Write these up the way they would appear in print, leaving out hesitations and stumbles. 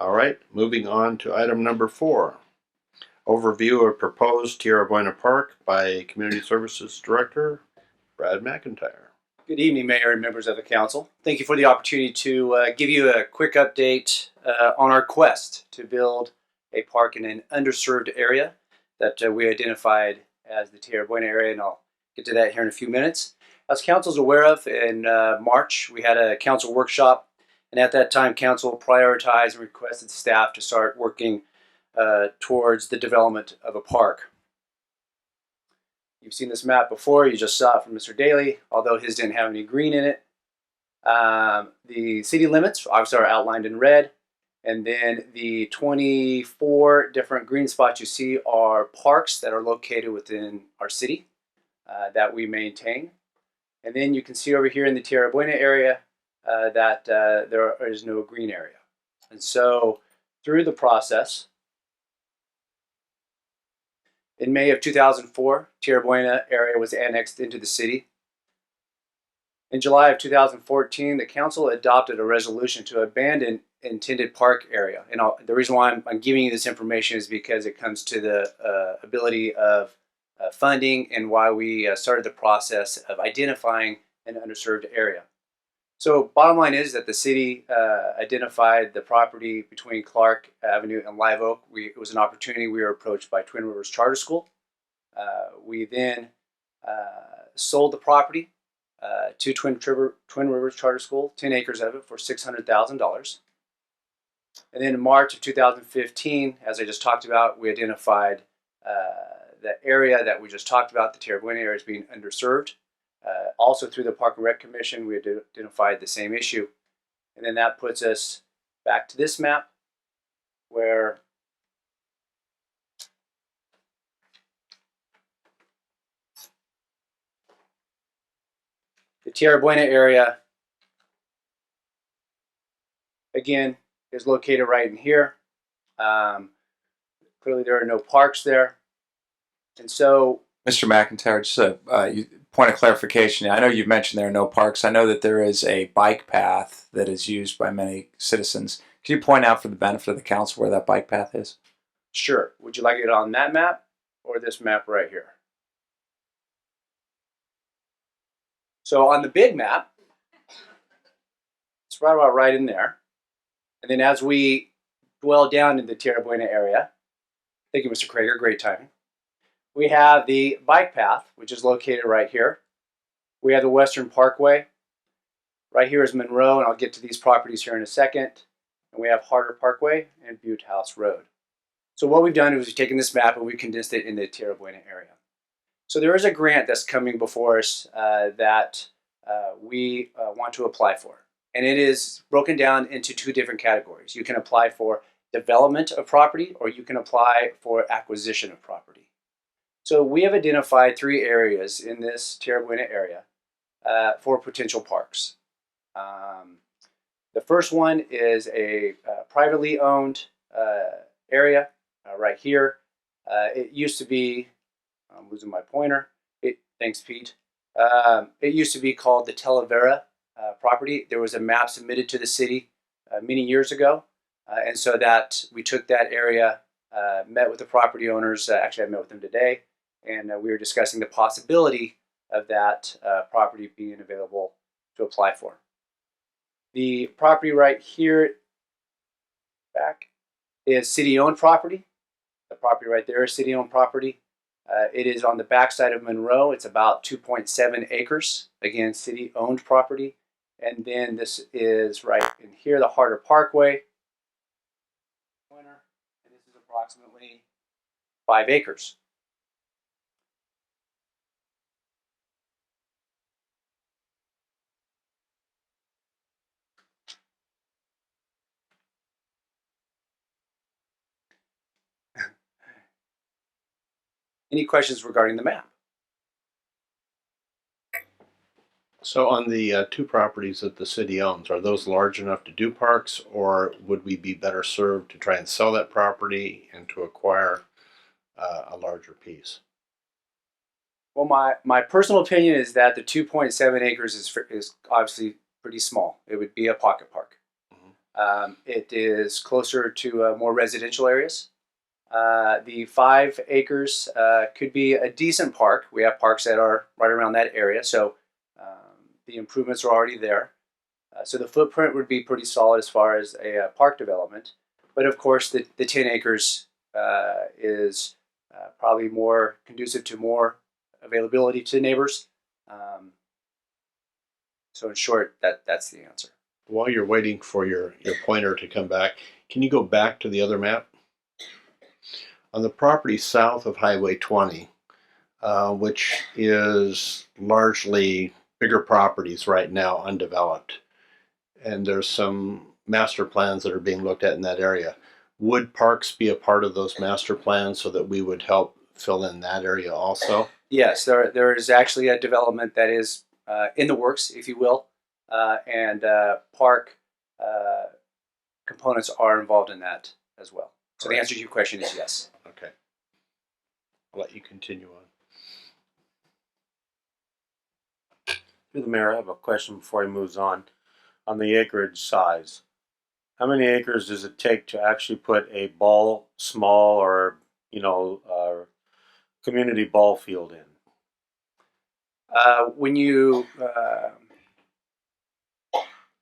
All right, moving on to item number 4. Overview of proposed Tierra Buena Park by Community Services Director Brad McIntyre. Good evening, Mayor and members of the council. Thank you for the opportunity to give you a quick update on our quest to build a park in an underserved area that we identified as the Tierra Buena area, and I'll get to that here in a few minutes. As council's aware of, in March, we had a council workshop, and at that time, council prioritized and requested staff to start working towards the development of a park. You've seen this map before. You just saw it from Mr. Daly, although his didn't have any green in it. The city limits obviously are outlined in red, and then the 24 different green spots you see are parks that are located within our city that we maintain. And then you can see over here in the Tierra Buena area that there is no green area. And so through the process, in May of 2004, Tierra Buena area was annexed into the city. In July of 2014, the council adopted a resolution to abandon intended park area. And the reason why I'm giving you this information is because it comes to the ability of funding and why we started the process of identifying an underserved area. So bottom line is that the city identified the property between Clark Avenue and Live Oak. It was an opportunity. We were approached by Twin Rivers Charter School. We then sold the property to Twin Rivers Charter School, 10 acres of it for $600,000. And then in March of 2015, as I just talked about, we identified the area that we just talked about, the Tierra Buena area, as being underserved. Also through the Park and Rec Commission, we identified the same issue. And then that puts us back to this map where the Tierra Buena area, again, is located right in here. Clearly there are no parks there. And so, Mr. McIntyre, just a point of clarification. I know you've mentioned there are no parks. I know that there is a bike path that is used by many citizens. Can you point out for the benefit of the council where that bike path is? Sure. Would you like it on that map or this map right here? So on the big map, it's right about right in there. And then as we dwell down in the Tierra Buena area, thank you, Mr. Krager, great timing. We have the bike path, which is located right here. We have the Western Parkway. Right here is Monroe, and I'll get to these properties here in a second. And we have Harder Parkway and Butte House Road. So what we've done is we've taken this map and we've condensed it in the Tierra Buena area. So there is a grant that's coming before us that we want to apply for. And it is broken down into 2 different categories. You can apply for development of property, or you can apply for acquisition of property. So we have identified 3 areas in this Tierra Buena area for potential parks. The first one is a privately owned area right here. It used to be, I'm losing my pointer. Thanks, Pete. It used to be called the Talavera property. There was a map submitted to the city many years ago. And so that we took that area, met with the property owners. Actually, I met with them today. And we were discussing the possibility of that property being available to apply for. The property right here back is city-owned property. The property right there is city-owned property. It is on the backside of Monroe. It's about 2.7 acres. Again, city-owned property. And then this is right in here, the Harder Parkway. And this is approximately 5 acres. Any questions regarding the map? So on the 2 properties that the city owns, are those large enough to do parks, or would we be better served to try and sell that property and to acquire a larger piece? Well, my personal opinion is that the 2.7 acres is obviously pretty small. It would be a pocket park. It is closer to more residential areas. The 5 acres could be a decent park. We have parks that are right around that area, so the improvements are already there. So the footprint would be pretty solid as far as a park development. But of course, the 10 acres is probably more conducive to more availability to neighbors. So in short, that's the answer. While you're waiting for your pointer to come back, can you go back to the other map? On the property south of Highway 20, which is largely bigger properties right now, undeveloped, and there's some master plans that are being looked at in that area. Would parks be a part of those master plans so that we would help fill in that area also? Yes, there is actually a development that is in the works, if you will, and park components are involved in that as well. So the answer to your question is yes. Okay. I'll let you continue on. Through the mayor, I have a question before he moves on the acreage size. How many acres does it take to actually put a small or community ball field in? When you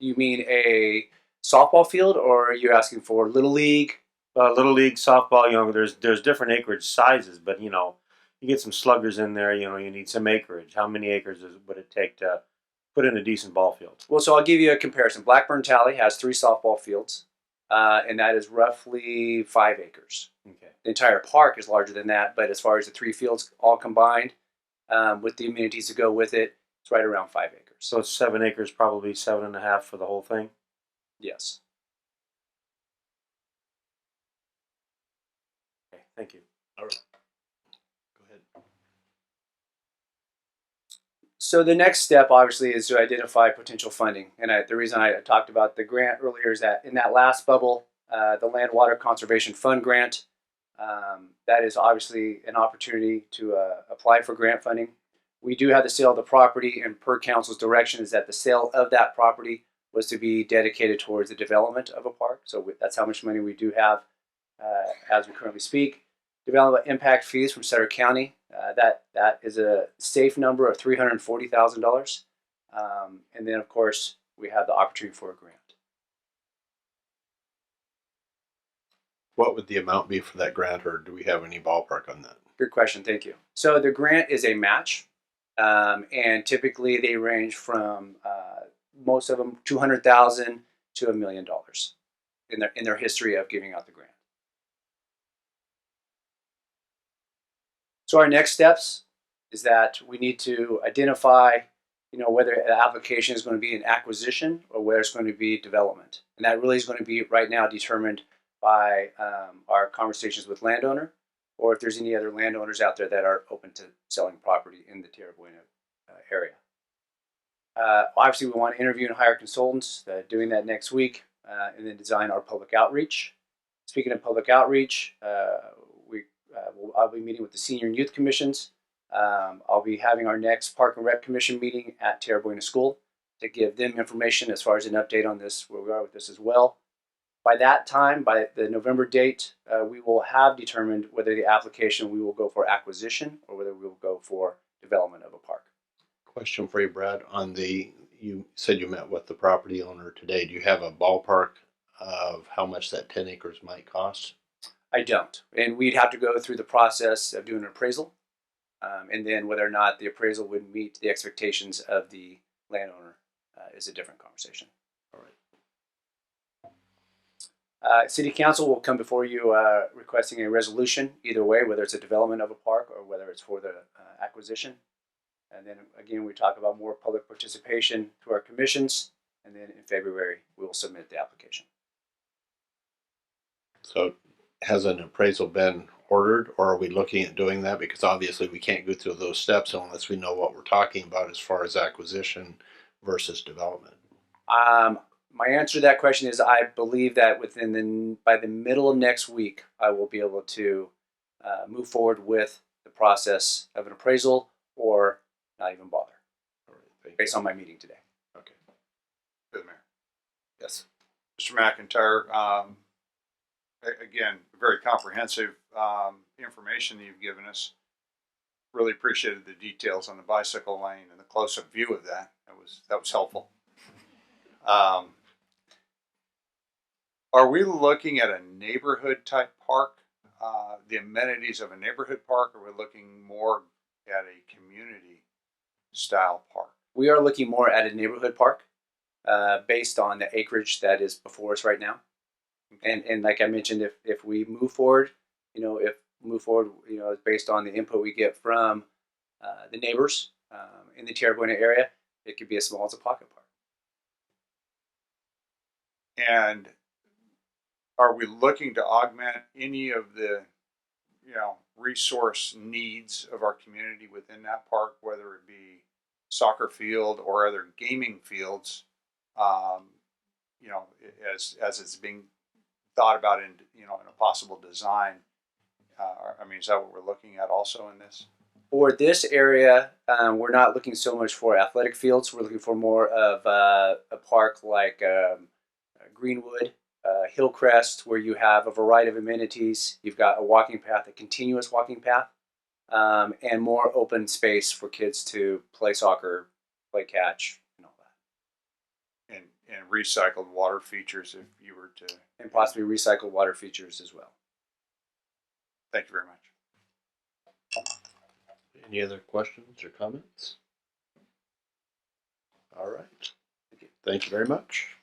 mean a softball field, or are you asking for little league? Little league softball, there's different acreage sizes, but you get some sluggers in there. You need some acreage. How many acres would it take to put in a decent ball field? Well, so I'll give you a comparison. Blackburn Tally has 3 softball fields, and that is roughly 5 acres. Okay. The entire park is larger than that, but as far as the 3 fields all combined, with the amenities to go with it, it's right around 5 acres. So it's 7 acres, probably 7.5 for the whole thing. Yes. Okay, thank you. All right. Go ahead. So the next step, obviously, is to identify potential funding. And the reason I talked about the grant earlier is that in that last bubble, the Land Water Conservation Fund grant, that is obviously an opportunity to apply for grant funding. We do have the sale of the property, and per council's direction is that the sale of that property was to be dedicated towards the development of a park. So that's how much money we do have as we currently speak. Development impact fees from Sutter County, that is a safe number of $340,000. And then, of course, we have the opportunity for a grant. What would the amount be for that grant, or do we have any ballpark on that? Good question, thank you. So the grant is a match, and typically they range from most of them $200,000 to $1 million in their history of giving out the grant. So our next steps is that we need to identify, whether the application is going to be an acquisition or whether it's going to be development, and that really is going to be right now determined by our conversations with landowner, or if there's any other landowners out there that are open to selling property in the Tierra Buena area. Obviously, we want to interview and hire consultants, doing that next week, and then design our public outreach. Speaking of public outreach, I'll be meeting with the senior and youth commissions. I'll be having our next Park and Rec Commission meeting at Tierra Buena School to give them information as far as an update on this, where we are with this as well. By that time, by the November date, we will have determined whether the application we will go for acquisition or whether we will go for development of a park. Question for you, Brad. You said you met with the property owner today. Do you have a ballpark of how much that 10 acres might cost? I don't, and we'd have to go through the process of doing an appraisal, and then whether or not the appraisal would meet the expectations of the landowner is a different conversation. All right. City Council will come before you requesting a resolution either way, whether it's a development of a park or whether it's for the acquisition. And then again, we talk about more public participation through our commissions, and then in February we will submit the application. So has an appraisal been ordered, or are we looking at doing that? Because obviously we can't go through those steps unless we know what we're talking about as far as acquisition versus development. My answer to that question is I believe that by the middle of next week, I will be able to move forward with the process of an appraisal or not even bother. All right, Based on my meeting today. Okay. Good, Mayor. Yes. Mr. McIntyre, again, very comprehensive information that you've given us. Really appreciated the details on the bicycle lane and the close-up view of that. That was helpful. Are we looking at a neighborhood type park, the amenities of a neighborhood park, or are we looking more at a community style park? We are looking more at a neighborhood park based on the acreage that is before us right now. And like I mentioned, if we move forward, it's based on the input we get from the neighbors in the Tierra Buena area, it could be as small as a pocket park. And are we looking to augment any of the, resource needs of our community within that park, whether it be soccer field or other gaming fields, as it's being thought about in a possible design? Is that what we're looking at also in this? For this area, we're not looking so much for athletic fields. We're looking for more of a park like Greenwood, Hillcrest, where you have a variety of amenities. You've got a walking path, a continuous walking path, and more open space for kids to play soccer, play catch, and all that. And recycled water features if you were to... And possibly recycled water features as well. Thank you very much. Any other questions or comments? All right. Thank you very much.